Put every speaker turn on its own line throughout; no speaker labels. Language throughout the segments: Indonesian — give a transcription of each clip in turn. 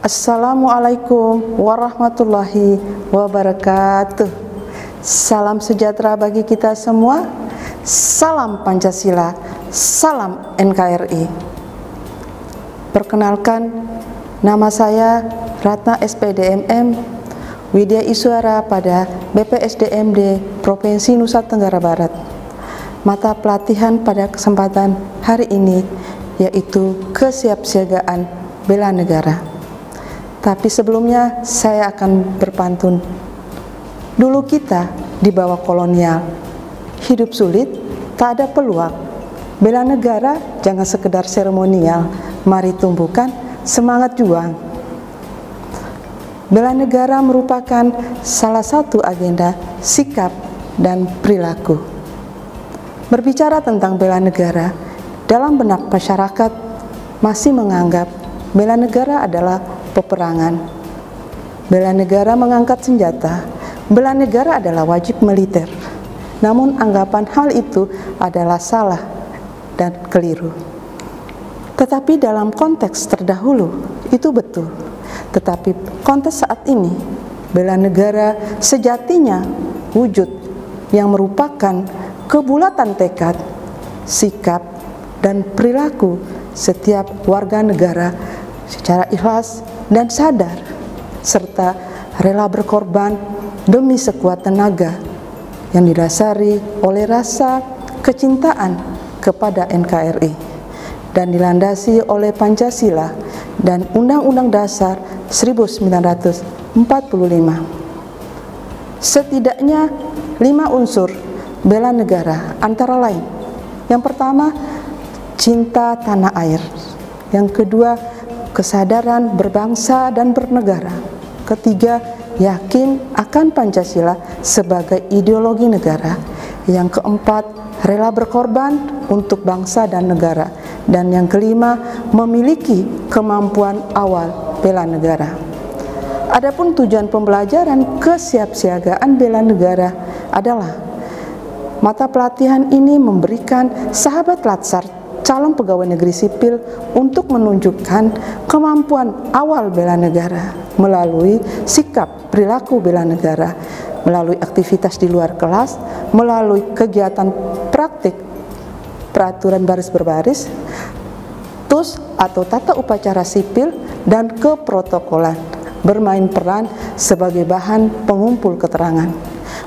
Assalamualaikum warahmatullahi wabarakatuh. Salam sejahtera bagi kita semua. Salam Pancasila, salam NKRI. Perkenalkan, nama saya Ratna SPDMM, Widya Iswara pada BPSDMD Provinsi Nusa Tenggara Barat. Mata pelatihan pada kesempatan hari ini yaitu kesiapsiagaan bela negara. Tapi sebelumnya saya akan berpantun. Dulu kita di bawah kolonial, hidup sulit, tak ada peluang. Bela negara jangan sekedar seremonial, mari tumbuhkan semangat juang. Bela negara merupakan salah satu agenda sikap dan perilaku. Berbicara tentang bela negara, dalam benak masyarakat masih menganggap bela negara adalah peperangan. Bela negara mengangkat senjata, bela negara adalah wajib militer. Namun anggapan hal itu adalah salah dan keliru. Tetapi dalam konteks terdahulu itu betul. Tetapi konteks saat ini, bela negara sejatinya wujud yang merupakan kebulatan tekad, sikap, dan perilaku setiap warga negara secara ikhlas dan sadar, serta rela berkorban demi sekuat tenaga yang didasari oleh rasa kecintaan kepada NKRI dan dilandasi oleh Pancasila dan Undang-Undang Dasar 1945. Setidaknya 5 unsur bela negara, antara lain: yang pertama, cinta tanah air; yang kedua, kesadaran berbangsa dan bernegara; ketiga, yakin akan Pancasila sebagai ideologi negara; yang keempat, rela berkorban untuk bangsa dan negara; dan yang kelima, memiliki kemampuan awal bela negara. Adapun tujuan pembelajaran kesiapsiagaan bela negara adalah mata pelatihan ini memberikan sahabat latsar calon pegawai negeri sipil untuk menunjukkan kemampuan awal bela negara melalui sikap perilaku bela negara, melalui aktivitas di luar kelas, melalui kegiatan praktik peraturan baris berbaris, TUS atau tata upacara sipil, dan keprotokolan, bermain peran sebagai bahan pengumpul keterangan.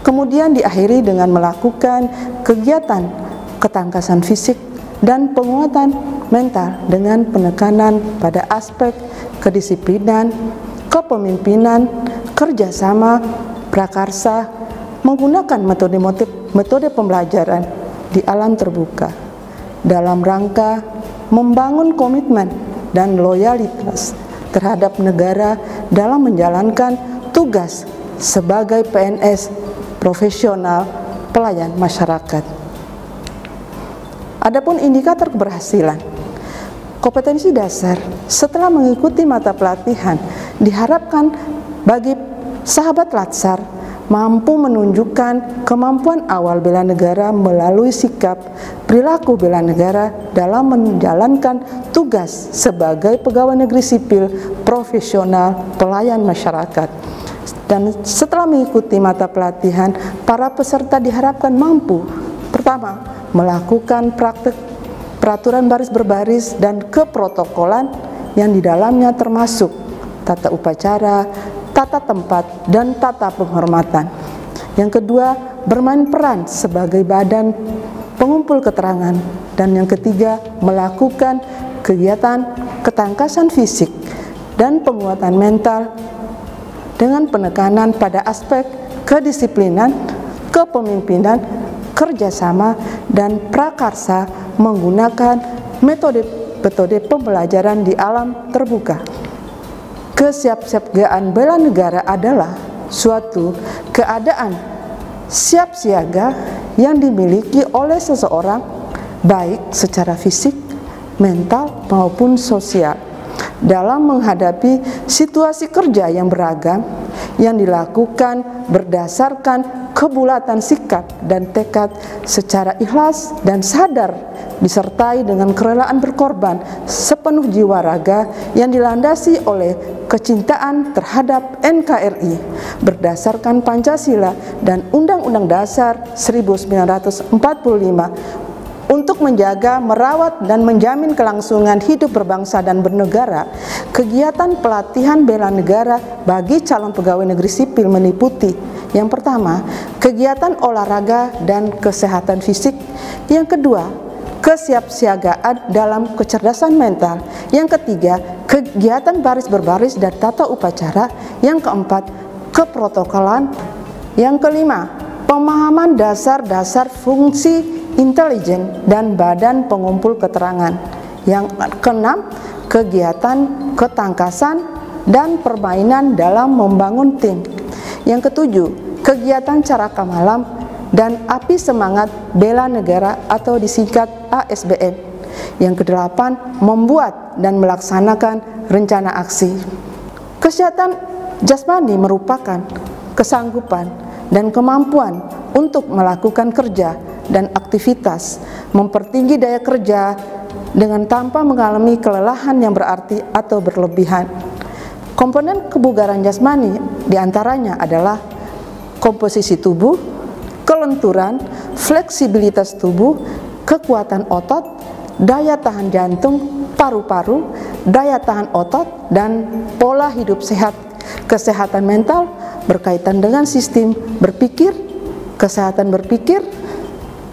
Kemudian diakhiri dengan melakukan kegiatan ketangkasan fisik dan penguatan mental dengan penekanan pada aspek kedisiplinan, kepemimpinan, kerjasama, prakarsa, menggunakan metode pembelajaran di alam terbuka dalam rangka membangun komitmen dan loyalitas terhadap negara dalam menjalankan tugas sebagai PNS profesional pelayan masyarakat. Adapun indikator keberhasilan, kompetensi dasar setelah mengikuti mata pelatihan diharapkan bagi sahabat latsar mampu menunjukkan kemampuan awal bela negara melalui sikap perilaku bela negara dalam menjalankan tugas sebagai pegawai negeri sipil profesional pelayan masyarakat. Dan setelah mengikuti mata pelatihan, para peserta diharapkan mampu: pertama, melakukan praktik peraturan baris berbaris dan keprotokolan yang di dalamnya termasuk tata upacara, tata tempat, dan tata penghormatan. Yang kedua, bermain peran sebagai badan pengumpul keterangan. Dan yang ketiga, melakukan kegiatan ketangkasan fisik dan penguatan mental dengan penekanan pada aspek kedisiplinan, kepemimpinan, kerjasama, dan prakarsa menggunakan metode pembelajaran di alam terbuka. Kesiapsiagaan bela negara adalah suatu keadaan siap siaga yang dimiliki oleh seseorang baik secara fisik, mental, maupun sosial dalam menghadapi situasi kerja yang beragam yang dilakukan berdasarkan kebulatan sikap dan tekad secara ikhlas dan sadar, disertai dengan kerelaan berkorban sepenuh jiwa raga yang dilandasi oleh kecintaan terhadap NKRI berdasarkan Pancasila dan Undang-Undang Dasar 1945 untuk menjaga, merawat, dan menjamin kelangsungan hidup berbangsa dan bernegara. Kegiatan pelatihan bela negara bagi calon pegawai negeri sipil meliputi: yang pertama, kegiatan olahraga dan kesehatan fisik; yang kedua, kesiapsiagaan dalam kecerdasan mental; yang ketiga, kegiatan baris berbaris dan tata upacara; yang keempat, keprotokolan; yang kelima, pemahaman dasar-dasar fungsi intelijen dan badan pengumpul keterangan; yang keenam, kegiatan ketangkasan dan permainan dalam membangun tim; yang ketujuh, kegiatan caraka malam dan api semangat bela negara atau disingkat ASBN; yang kedelapan, membuat dan melaksanakan rencana aksi. Kesehatan jasmani merupakan kesanggupan dan kemampuan untuk melakukan kerja dan aktivitas, mempertinggi daya kerja dengan tanpa mengalami kelelahan yang berarti atau berlebihan. Komponen kebugaran jasmani diantaranya adalah komposisi tubuh, kelenturan, fleksibilitas tubuh, kekuatan otot, daya tahan jantung, paru-paru, daya tahan otot, dan pola hidup sehat. Kesehatan mental berkaitan dengan sistem berpikir, kesehatan berpikir,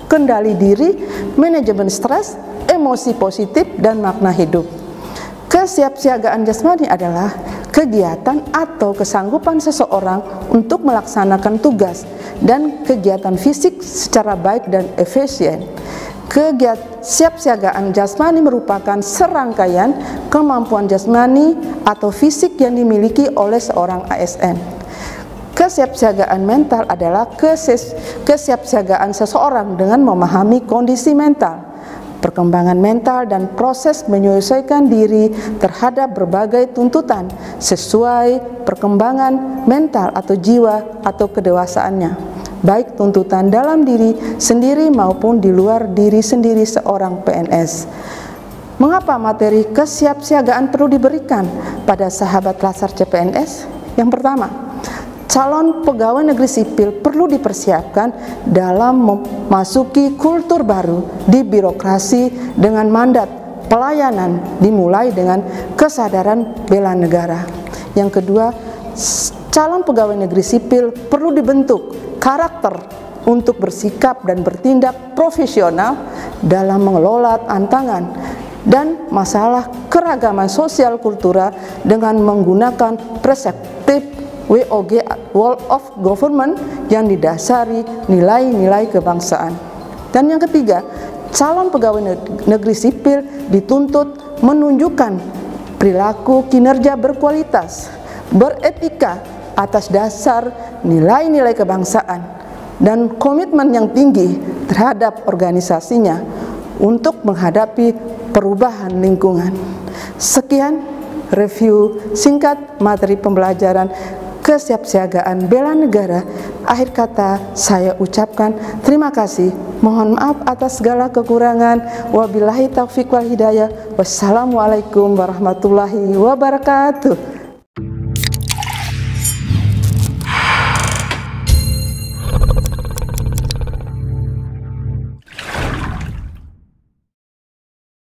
kendali diri, manajemen stres, emosi positif, dan makna hidup. Kesiapsiagaan jasmani adalah kegiatan atau kesanggupan seseorang untuk melaksanakan tugas dan kegiatan fisik secara baik dan efisien. Kesiapsiagaan jasmani merupakan serangkaian kemampuan jasmani atau fisik yang dimiliki oleh seorang ASN. Kesiapsiagaan mental adalah kesiapsiagaan seseorang dengan memahami kondisi mental, perkembangan mental, dan proses menyesuaikan diri terhadap berbagai tuntutan sesuai perkembangan mental atau jiwa atau kedewasaannya, baik tuntutan dalam diri sendiri maupun di luar diri sendiri seorang PNS. Mengapa materi kesiapsiagaan perlu diberikan pada sahabat Latsar CPNS? Yang pertama, calon pegawai negeri sipil perlu dipersiapkan dalam memasuki kultur baru di birokrasi dengan mandat pelayanan dimulai dengan kesadaran bela negara. Yang kedua, calon pegawai negeri sipil perlu dibentuk karakter untuk bersikap dan bertindak profesional dalam mengelola tantangan dan masalah keragaman sosial kultural dengan menggunakan perspektif WOG, World of Government, yang didasari nilai-nilai kebangsaan. Dan yang ketiga, calon pegawai negeri sipil dituntut menunjukkan perilaku kinerja berkualitas, beretika atas dasar nilai-nilai kebangsaan, dan komitmen yang tinggi terhadap organisasinya untuk menghadapi perubahan lingkungan. Sekian review singkat materi pembelajaran kesiapsiagaan bela negara. Akhir kata saya ucapkan terima kasih. Mohon maaf atas segala kekurangan. Wabillahi taufiq wal hidayah. Wassalamualaikum warahmatullahi wabarakatuh.